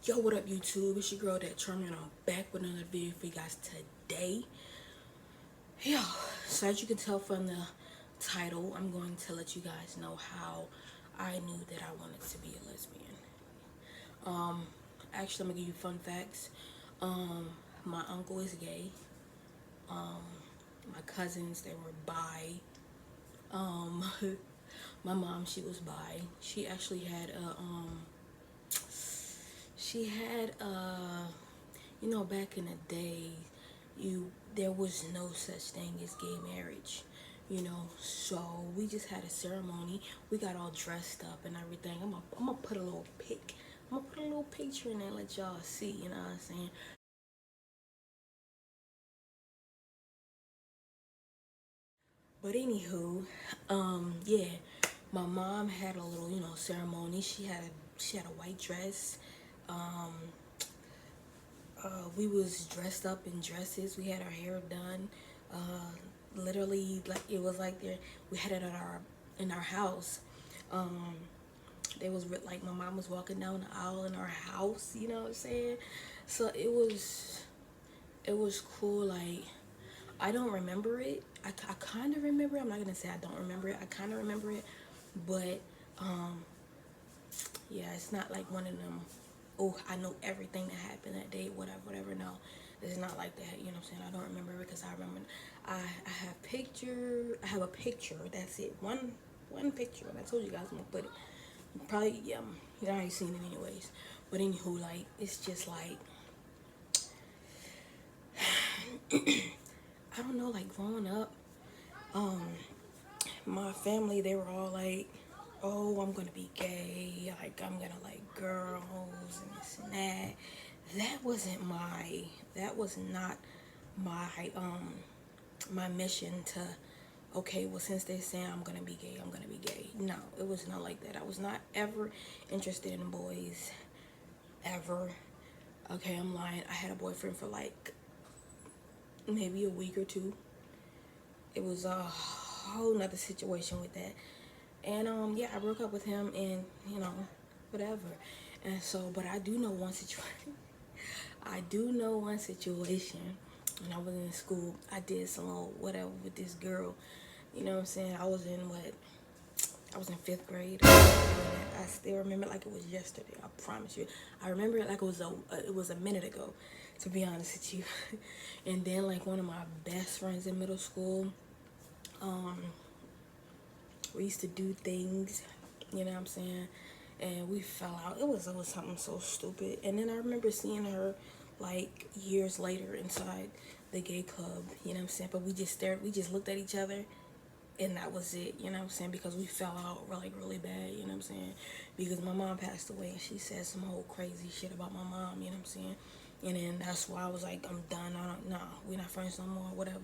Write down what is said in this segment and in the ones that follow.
Yo, what up YouTube? It's your girl that Charming, and I'm back with another video for you guys today. Yo, so as you can tell from the title, I'm going to let you guys know how I knew that I wanted to be a lesbian. Actually, I'm gonna give you fun facts. My uncle is gay. My cousins, they were bi. My mom, she was bi. She actually had you know, back in the day, there was no such thing as gay marriage, you know. So we just had a ceremony. We got all dressed up and everything. I'm gonna put a little pic. I'm gonna put a little picture in there, let y'all see. You know what I'm saying? But anywho, yeah, my mom had a little, you know, ceremony. She had a white dress. Um, we was dressed up in dresses. We had our hair done. Literally, like it was like there. We had it at our house. Um, they was like my mom was walking down the aisle in our house. You know what I'm saying? So it was cool. Like I don't remember it. I kind of remember it. I'm not gonna say I don't remember it. I kind of remember it, but um, yeah, it's not like one of them. Oh, I know everything that happened that day. Whatever. No, it's not like that. You know what I'm saying? I don't remember it because I remember. I have picture. I have a picture. That's it. One picture. And I told you guys I'm gonna put it. Probably yeah. You already seen it anyways. But anywho, like it's just like I don't know. Like growing up, um, my family, they were all like, oh, I'm gonna be gay, like I'm gonna like girls and this and that. That was not my my mission to, okay, well, since they say I'm gonna be gay, I'm gonna be gay. No, it was not like that. I was not ever interested in boys, ever. Okay, I'm lying. I had a boyfriend for like maybe a week or two. It was a whole nother situation with that. And yeah, I broke up with him and, you know, whatever. And so, but I do know one situation. I do know one situation. When I was in school, I did some little whatever with this girl. You know what I'm saying? I was in 5th grade. I still remember it like it was yesterday. I promise you. I remember it like it was a minute ago, to be honest with you. And then like one of my best friends in middle school, um, we used to do things, you know what I'm saying? And we fell out. It was something so stupid. And then I remember seeing her like years later inside the gay club, you know what I'm saying? But we just looked at each other and that was it, you know what I'm saying? Because we fell out like really bad, you know what I'm saying? Because my mom passed away and she said some whole crazy shit about my mom, you know what I'm saying? And then that's why I was like, I'm done. Nah, we're not friends no more, whatever.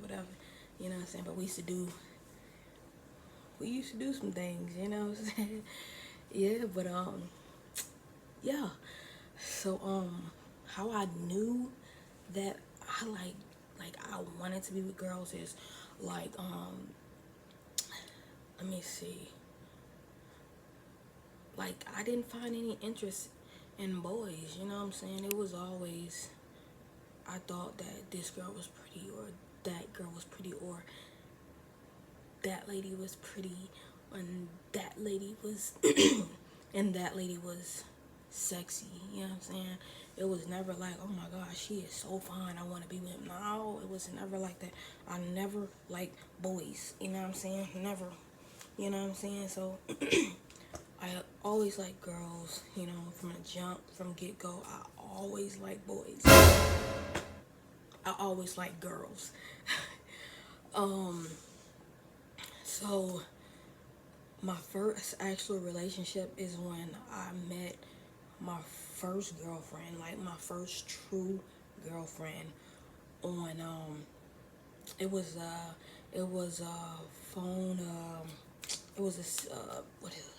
You know what I'm saying? But we used to do some things, you know what I'm saying? Yeah, but yeah. So how I knew that like I wanted to be with girls is like let me see. Like I didn't find any interest in boys, you know what I'm saying? It was always I thought that this girl was pretty or that girl was pretty or that lady was pretty and that lady was and that lady was sexy, you know what I'm saying? It was never like, oh my gosh, she is so fine, I want to be with him. No, it was never like that. I never liked boys, you know what I'm saying? Never, you know what I'm saying? So I always like girls, you know, from the jump, from get-go. I always like boys. I always like girls. um so my first actual relationship is when I met my first girlfriend, like my first true girlfriend on it was a phone it was what is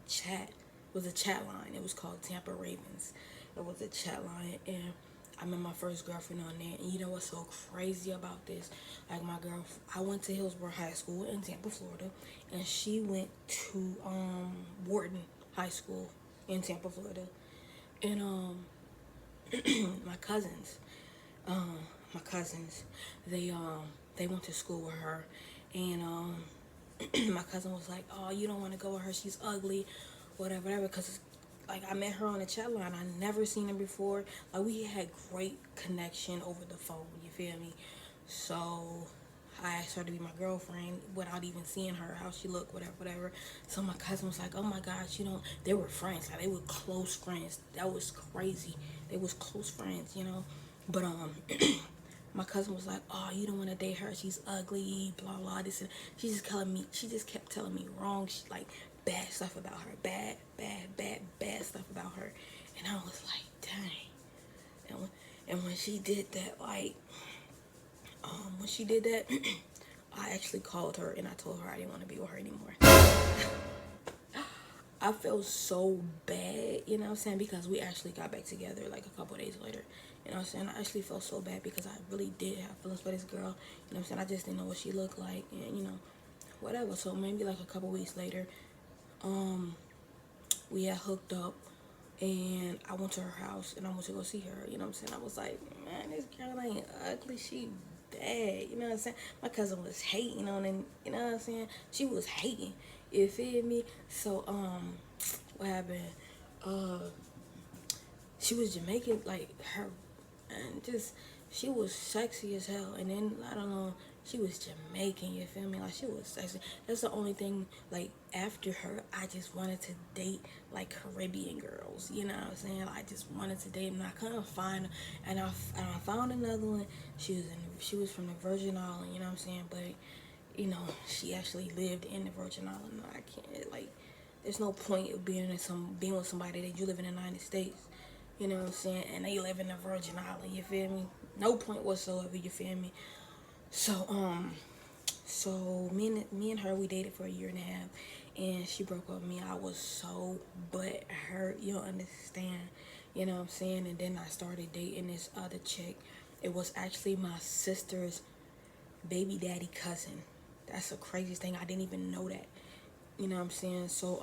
chat. It was a chat line. It was called Tampa Ravens. It was a chat line, and I met my first girlfriend on there. And you know what's so crazy about this? Like my girl, I went to Hillsborough High School in Tampa, Florida, and she went to Wharton high school in Tampa, Florida. And my cousins, um, my cousins, they um they went to school with her, and my cousin was like, "Oh, you don't want to go with her. She's ugly, whatever, whatever." Because like I met her on the chat line. I never seen her before. Like we had great connection over the phone. You feel me? So I asked her to be my girlfriend without even seeing her, how she looked, whatever, whatever. So my cousin was like, "Oh my gosh, you know, they were friends. Like they were close friends. That was crazy. They was close friends, you know." But my cousin was like, "Oh, you don't want to date her. She's ugly, blah blah." This and she just telling me. She just kept telling me wrong, like bad stuff about her, bad stuff about her, and I was like, "Dang." And when she did that, like, when she did that, I actually called her and I told her I didn't want to be with her anymore. I felt so bad, you know what I'm saying? Because we actually got back together like a couple of days later. You know what I'm saying? I actually felt so bad because I really did have feelings for this girl. You know what I'm saying? I just didn't know what she looked like and, you know, whatever. So maybe like a couple weeks later, we had hooked up and I went to her house and I went to go see her. You know what I'm saying? I was like, man, this girl ain't ugly. She bad. You know what I'm saying? My cousin was hating on it. You know what I'm saying? She was hating. You feel me? So, what happened? Uh, she was Jamaican, like her, and just she was sexy as hell. And then I don't know, she was Jamaican. You feel me? Like she was sexy. That's the only thing. Like after her, I just wanted to date like Caribbean girls. You know what I'm saying? I just wanted to date, and I couldn't find her. And I found another one. She was from the Virgin Island. You know what I'm saying? But you know, she actually lived in the Virgin Island. I can't like. There's no point of being with somebody that you live in the United States. You know what I'm saying? And they live in the Virgin Island. You feel me? No point whatsoever. You feel me? So me and her we dated for a year and a half, and she broke up with me. I was so butt hurt. You don't understand. You know what I'm saying? And then I started dating this other chick. It was actually my sister's baby daddy cousin. That's the craziest thing. I didn't even know that. You know what I'm saying? So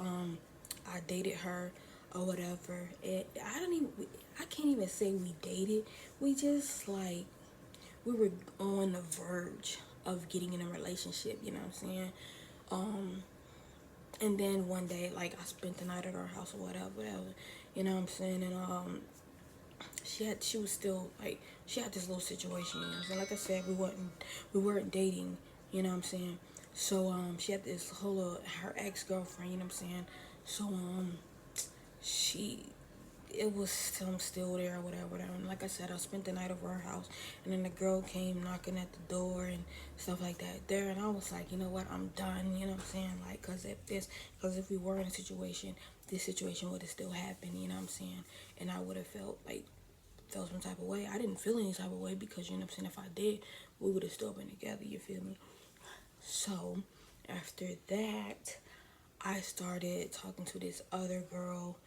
I dated her or whatever. I can't even say we dated. We just like we were on the verge of getting in a relationship, you know what I'm saying? And then one day like I spent the night at her house or whatever. You know what I'm saying? And she was still like she had this little situation, you know what I'm saying? Like I said, we weren't dating, you know what I'm saying? So she had this whole her ex-girlfriend, you know what I'm saying? So she it was still there or whatever. And like I said, I spent the night over her house, and then the girl came knocking at the door and stuff like that there, and I was like, you know what, I'm done. You know what I'm saying? Like, cause if we were in a situation, this situation would have still happened. You know what I'm saying? And I would have felt some type of way. I didn't feel any type of way because you know what I'm saying. If I did, we would have still been together. You feel me? So after that, I started talking to this other girl,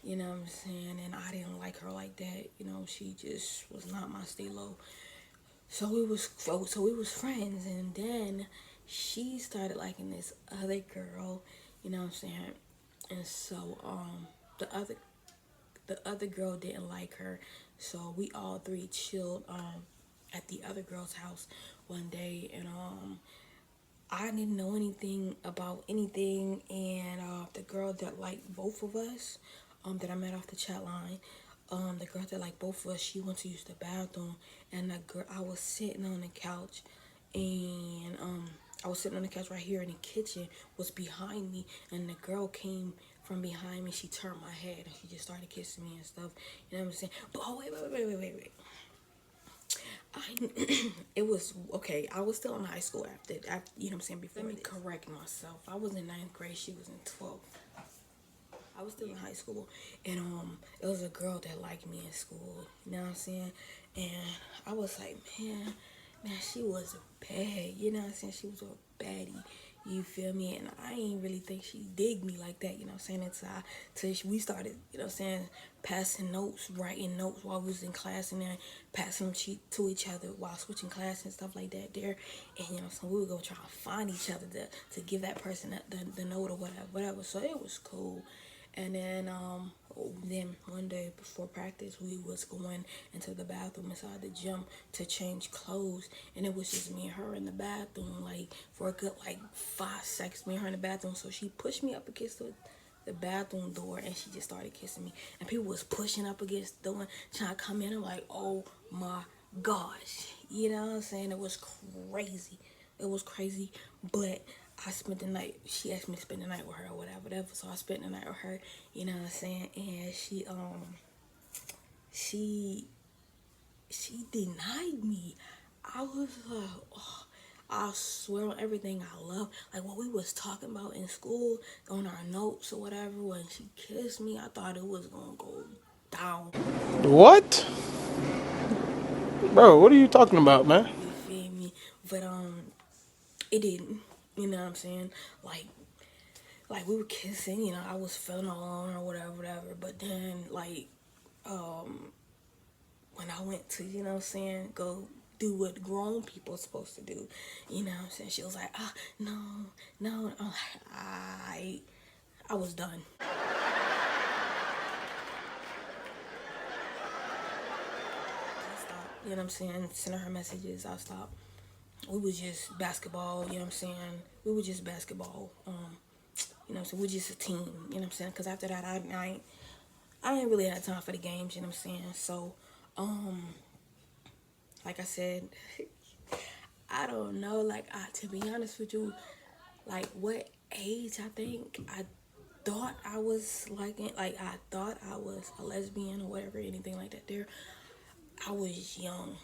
you know what I'm saying, and I didn't like her like that. You know, she just was not my stilo. So we was friends, and then she started liking this other girl, you know what I'm saying, and so the other girl didn't like her, so we all three chilled at the other girl's house one day, and I didn't know anything about anything, and the girl that liked both of us, that I met off the chat line, the girl that liked both of us, she went to use the bathroom, and the girl, I was sitting on the couch, and I was sitting on the couch right here, and the kitchen was behind me, and the girl came from behind me. She turned my head, and she just started kissing me and stuff. You know what I'm saying? But oh wait. It was okay. I was still in high school after you know what I'm saying. Before, let me correct myself. I was in ninth grade. She was in 12th. I was still in high school, and it was a girl that liked me in school. You know what I'm saying? And I was like, man, she was bad. You know what I'm saying? She was a baddie. You feel me? And I ain't really think she digged me like that. You know what I'm saying? Until we started, you know what I'm saying, passing notes, writing notes while we was in class, and then passing them to each other while switching class and stuff like that there. And you know, so we would go try to find each other to give that person the note or whatever. So it was cool. And then one day before practice, we was going into the bathroom inside the gym to change clothes, and it was just me and her in the bathroom, like for a good like 5 seconds, me and her in the bathroom. So she pushed me up against the bathroom door, and she just started kissing me, and people was pushing up against the door trying to come in. I'm like, oh my gosh, you know what I'm saying? It was crazy. It was crazy, but I spent the night. She asked me to spend the night with her or whatever. So I spent the night with her. You know what I'm saying? And she she denied me. I was like, oh, I swear on everything I love, like what we was talking about in school on our notes or whatever. When she kissed me, I thought it was gonna go down. What? Bro, what are you talking about, man? You feel me? But it didn't. You know what I'm saying? Like we were kissing, you know, I was feeling on or whatever. But then when I went to, you know what I'm saying, go do what grown people are supposed to do, you know what I'm saying? She was like, no, no. I'm like, I was done. I stopped, you know what I'm saying, sending her messages. I stopped. We was just basketball, you know what I'm saying? We were just basketball. You know what I'm saying? We're just a team, you know what I'm saying? Because after that, I ain't really had time for the games, you know what I'm saying? So, like I said, I don't know. Like, to be honest with you, like what age I think I thought I was like I thought I was a lesbian or whatever, anything like that. There, I was young.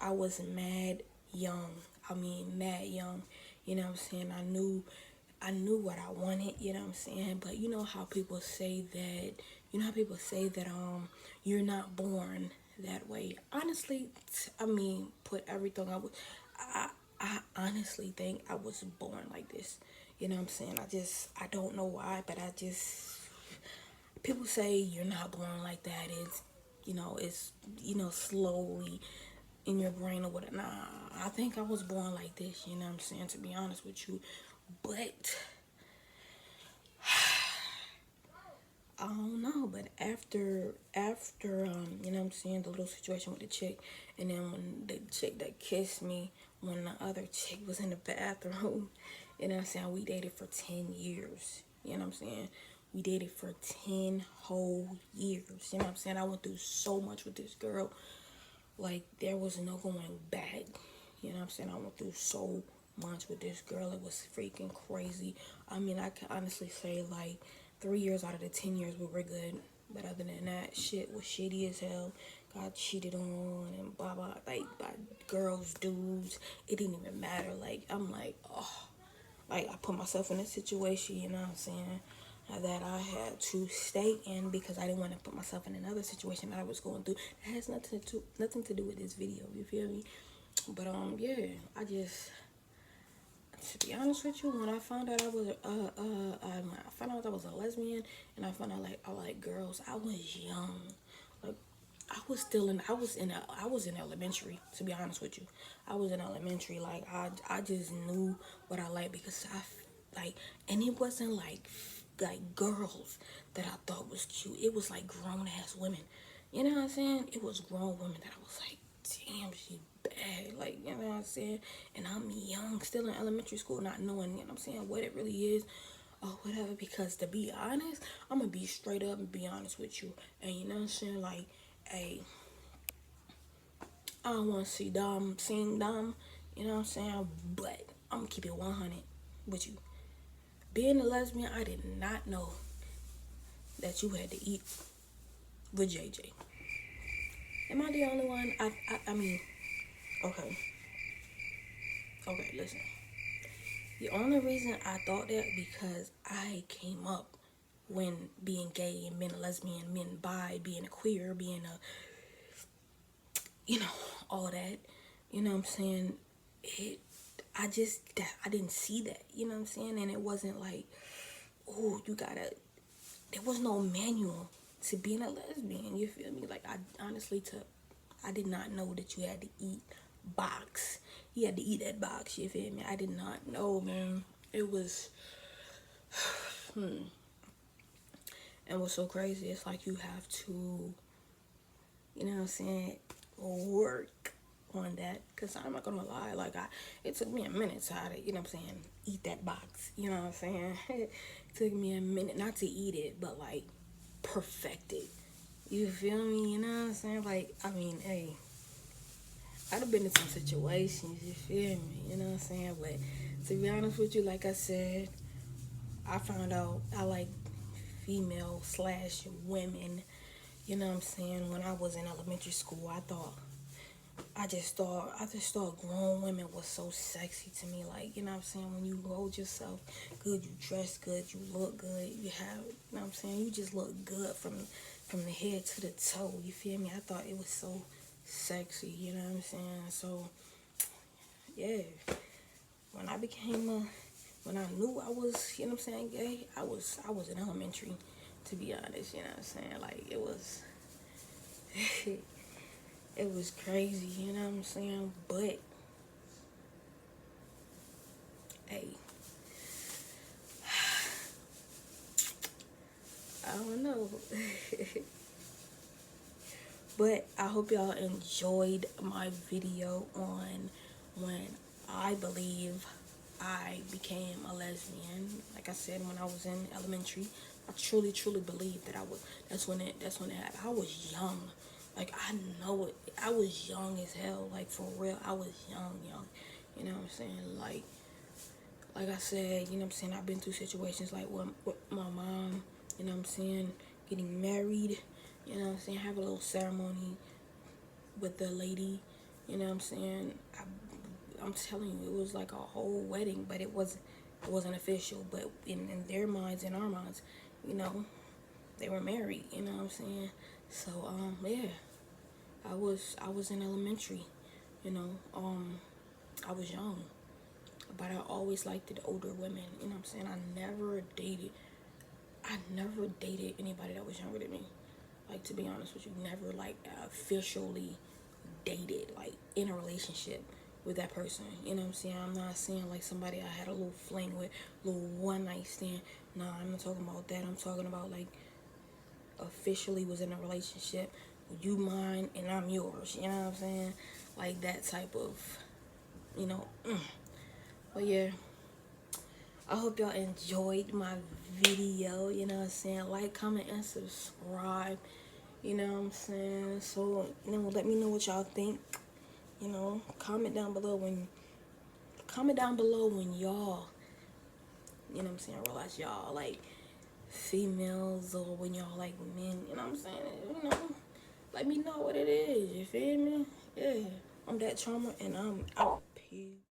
I was mad young. I mean, mad young. You know what I'm saying? I knew what I wanted. You know what I'm saying? But you know how people say that. You know how people say that you're not born that way. Honestly, I mean, put everything I was. I I honestly think I was born like this. You know what I'm saying? I don't know why, but people say you're not born like that. It's slowly in your brain or whatever. Nah, I think I was born like this, you know what I'm saying, to be honest with you. But I don't know, but after you know what I'm saying, the little situation with the chick, and then when the chick that kissed me, when the other chick was in the bathroom, you know what I'm saying, we dated for 10 years. You know what I'm saying? We dated for 10 whole years. You know what I'm saying? I went through so much with this girl. Like there was no going back. You know what I'm saying? I went through so much with this girl. It was freaking crazy. I mean, I can honestly say like 3 years out of the 10 years we were good. But other than that, shit was shitty as hell. Got cheated on and blah blah, like by girls, dudes. It didn't even matter. Like I'm like, oh, like I put myself in a situation. You know what I'm saying? That I had to stay in because I didn't want to put myself in another situation that I was going through. It has nothing to do with this video. You feel me? But yeah, to be honest with you, when I found out I found out I was a lesbian, and I found out like I like girls, I was young. Like I was in elementary, to be honest with you. I was in elementary. Like I just knew what I liked because like, and it wasn't like girls that I thought was cute. It was like grown ass women. You know what I'm saying? It was grown women that I was like, damn, she bad. Like, you know what I'm saying? And I'm young, still in elementary school, not knowing, you know what I'm saying, what it really is or whatever. Because to be honest, I'm gonna be straight up and be honest with you. And you know what I'm saying? Like, hey, I don't want to see Dom sing Dom, you know what I'm saying? But I'm gonna keep it 100 with you. Being a lesbian, I did not know that you had to eat with JJ. Am I the only one? I mean, okay, listen. The only reason I thought that because I came up when being gay and being a lesbian, being bi, being a queer, being a, you know, all that. You know what I'm saying? It, I didn't see that. You know what I'm saying? And it wasn't like, oh, you gotta. There was no manual to being a lesbian. You feel me? Like I honestly took. I did not know that you had to eat box. You had to eat that box. You feel me? I did not know, man. It was And what's so crazy, it's like you have to, you know what I'm saying, work on that. Because I'm not gonna lie, like it took me a minute to, you know what I'm saying, eat that box. You know what I'm saying? It took me a minute not to eat it, but like perfect it. You feel me? You know what I'm saying? Like, I mean, hey, I'd have been in some situations, you feel me? You know what I'm saying? But to be honest with you, like I said, I found out I like female slash women. You know what I'm saying? When I was in elementary school, I just thought grown women was so sexy to me. Like, you know what I'm saying? When you hold yourself good, you dress good, you look good, you have, you know what I'm saying? You just look good from the head to the toe. You feel me? I thought it was so sexy, you know what I'm saying? So, yeah. When I became when I knew I was, you know what I'm saying, gay, I was in elementary, to be honest, you know what I'm saying? Like, it was it was crazy, you know what I'm saying? But hey, I don't know. But I hope y'all enjoyed my video on when I believe I became a lesbian. Like I said, when I was in elementary, I truly, truly believe that I would. That's when it happened. I was young. Like, I know it. I was young as hell. Like, for real, I was young, young. You know what I'm saying? Like I said, you know what I'm saying, I've been through situations like with my mom, you know what I'm saying, getting married, you know what I'm saying, have a little ceremony with the lady, you know what I'm saying. I'm telling you, it was like a whole wedding, but it wasn't official. But in their minds, in our minds, you know, they were married, you know what I'm saying. So yeah, I was in elementary, you know, I was young, but I always liked the older women, you know what I'm saying. I never dated anybody that was younger than me. Like, to be honest with you, never like officially dated, like in a relationship with that person. You know what I'm saying? I'm not saying like somebody I had a little fling with, little one night stand. Nah, I'm not talking about that. I'm talking about like officially was in a relationship. You mine and I'm yours. You know what I'm saying? Like that type of, you know. But yeah, I hope y'all enjoyed my video. You know what I'm saying? Like, comment, and subscribe. You know what I'm saying? So, let me know what y'all think. You know, comment down below when y'all, you know what I'm saying, realize y'all like females, or when y'all like men, you know what I'm saying? You know, let me know what it is, you feel me? Yeah, I'm that charmer, and I'm out. Peace.